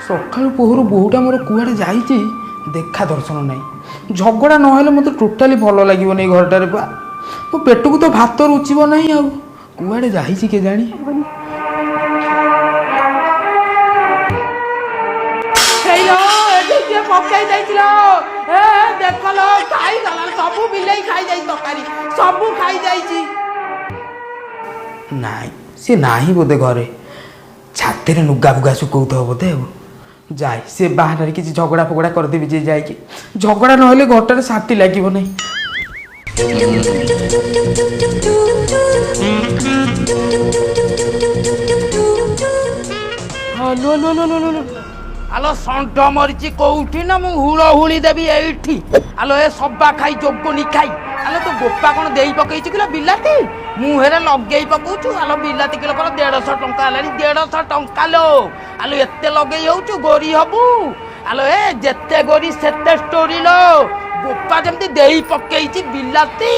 ସକାଳୁ ପୋହରୁ ବୋହୁଟା ମୋର କୁଆଡ଼େ ଯାଇଛି ଦେଖା ଦର୍ଶନ ନାହିଁ। ଝଗଡ଼ା ନହେଲେ ମୋତେ ଟୋଟାଲି ଭଲ ଲାଗିବନି ଏଇ ଘରଟାରେ ପା। ମୋ ପେଟକୁ ତ ଭାତ ରୁଚିବ ନାହିଁ ଆଉ କୁଆଡ଼େ ଯାଇଛି କେଜାଣି। ପକେଇ ଦେଇଥିଲ ଦେଖଲ ଖାଇଗଲା ସବୁ ବିଲେଇ ଖାଇଯାଇଛି ତରକାରୀ ସବୁ ଖାଇଯାଇଛି। ନାଇଁ ସେ ନାହିଁ ବୋଧେ ଘରେ ଛାତରେ ଲୁଗା ଫୁଗା ଶୁକଉଥିବ ବୋଧେ ଆଉ। ଯାଏ ସେ ବାହାନରେ କିଛି ଝଗଡ଼ା ଫଗଡ଼ା କରିଦେବି ଯେ ଯାଇକି ଝଗଡ଼ା ନହେଲେ ଘରଟାରେ ଶାନ୍ତି ଲାଗିବ ନାହିଁ। ଆଲୋ ଷଣ୍ଢ ମରିଛି କୋଉଠି ନା ମୁଁ ହୁଳ ହୁଳି ଦେବି ଏଇଠି। ଆଲୋ ଏ ସବା ଖାଇ ଯୋଗନି ଖାଇ। ଆଲୋ ତୋ ବୋପା କଣ ଦେଇ ପକେଇଛି କିଲୋ ବିଲାତି ମୁହେଁରେ ଲଗେଇ ପକଉଛୁ। ଆଲୋ ବିଲାତି କିଲୋ କଣ 150 ଟଙ୍କା ହେଲାଣି 150 ଟଙ୍କା ଲୋ। ଆଲୋ ଏତେ ଲଗେଇ ହଉଛୁ ଗୋରି ହବୁ। ଆଲୋ ଏ ଯେତେ ଗୋରି ସେତେ ଷ୍ଟୋରି ଲୋ। ବୋପା ଯେମିତି ଦେଇ ପକେଇଛି ବିଲାତି।